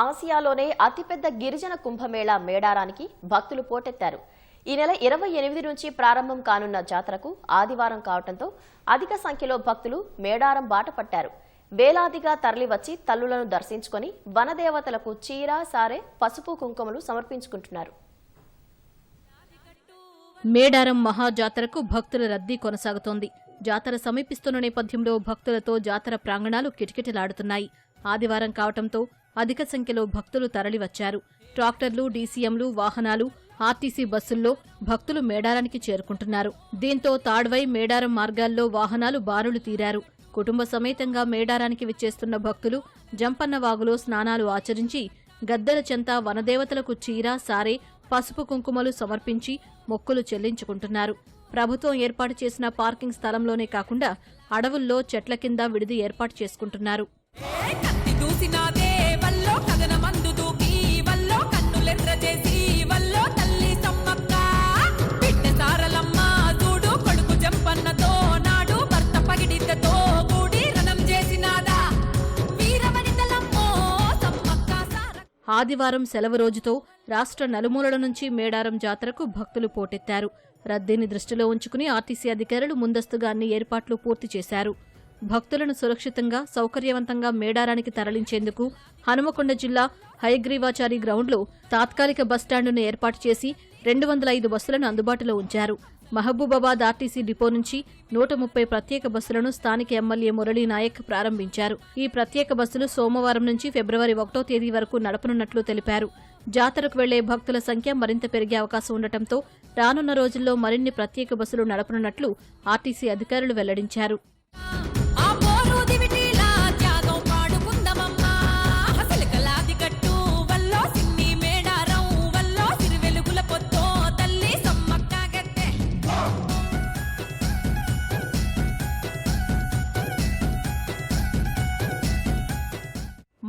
ఆసియాలోనే అతిపెద్ద గిరిజన కుంభమేళా మేడారానికి భక్తులు పోటెత్తారు. ఈ నెల 28 నుంచి ప్రారంభం కానున్న జాతరకు ఆదివారం కావడంతో అధిక సంఖ్యలో భక్తులు మేడారం బాట పట్టారు. వేలాదిగా తరలివచ్చి తల్లులను దర్శించుకొని వనదేవతలకు చీర, సారె, పసుపు, కుంకుమలు సమర్పించుకుంటున్నారు. మేడారం మహాజాతరకు భక్తుల రద్దీ కొనసాగుతోంది. జాతర సమీపిస్తున్న నేపథ్యంలో భక్తులతో జాతర ప్రాంగణాలు కిటకిటలాడుతున్నాయి. ఆదివారం కావడంతో అధిక సంఖ్యలో భక్తులు తరలివచ్చారు. ట్రాక్టర్లు, డీసీఎంలు, వాహనాలు, ఆర్టీసీ బస్సుల్లో భక్తులు మేడారానికి చేరుకుంటున్నారు. దీంతో తాడ్వై, మేడారం మార్గాల్లో వాహనాలు బారులు తీరారు. కుటుంబ సమేతంగా మేడారానికి విచ్చేస్తున్న భక్తులు జంపన్న వాగులో స్నానాలు ఆచరించి గద్దెల చెంత వనదేవతలకు చీర, సారె, పసుపు, కుంకుమలు సమర్పించి మొక్కులు చెల్లించుకుంటున్నారు. ప్రభుత్వం ఏర్పాటు చేసిన పార్కింగ్ స్థలంలోనే కాకుండా అడవుల్లో చెట్ల కింద విడిది ఏర్పాటు చేసుకుంటున్నారు. ఆదివారం సెలవు రోజుతో రాష్ట్ర నలుమూలల నుంచి మేడారం జాతరకు భక్తులు పోటెత్తారు. రద్దీని దృష్టిలో ఉంచుకుని ఆర్టీసీ అధికారులు ముందస్తుగా అన్ని ఏర్పాట్లు పూర్తి చేశారు. భక్తులను సురక్షితంగా, సౌకర్యవంతంగా మేడారానికి తరలించేందుకు హనుమకొండ జిల్లా హయగ్రీవాచారి గ్రౌండ్లో తాత్కాలిక బస్టాండును ఏర్పాటు చేసి 205 బస్సులను అందుబాటులో ఉంచారు. మహబూబాబాద్ ఆర్టీసీ డిపో నుంచి 130 ప్రత్యేక బస్సులను స్థానిక ఎమ్మెల్యే మురళీ నాయక్ ప్రారంభించారు. ఈ ప్రత్యేక బస్సులు సోమవారం నుంచి ఫిబ్రవరి 1వ తేదీ వరకు నడపనున్నట్లు తెలిపారు. జాతరకు వెళ్లే భక్తుల సంఖ్య మరింత పెరిగే అవకాశం ఉండటంతో రానున్న రోజుల్లో మరిన్ని ప్రత్యేక బస్సులు నడపనున్నట్లు ఆర్టీసీ అధికారులు వెల్లడించారు.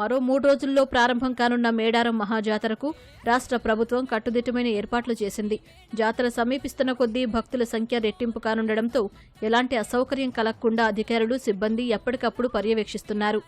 మరో 3 రోజుల్లో ప్రారంభం కానున్న మేడారం మహాజాతరకు రాష్ట్ర ప్రభుత్వం కట్టుదిట్టమైన ఏర్పాట్లు చేసింది. జాతర సమీపిస్తున్న కొద్దీ భక్తుల సంఖ్య రెట్టింపు కానుండటంతో ఎలాంటి అసౌకర్యం కలగకుండా అధికారులు, సిబ్బంది ఎప్పటికప్పుడు పర్యవేక్షిస్తున్నారు.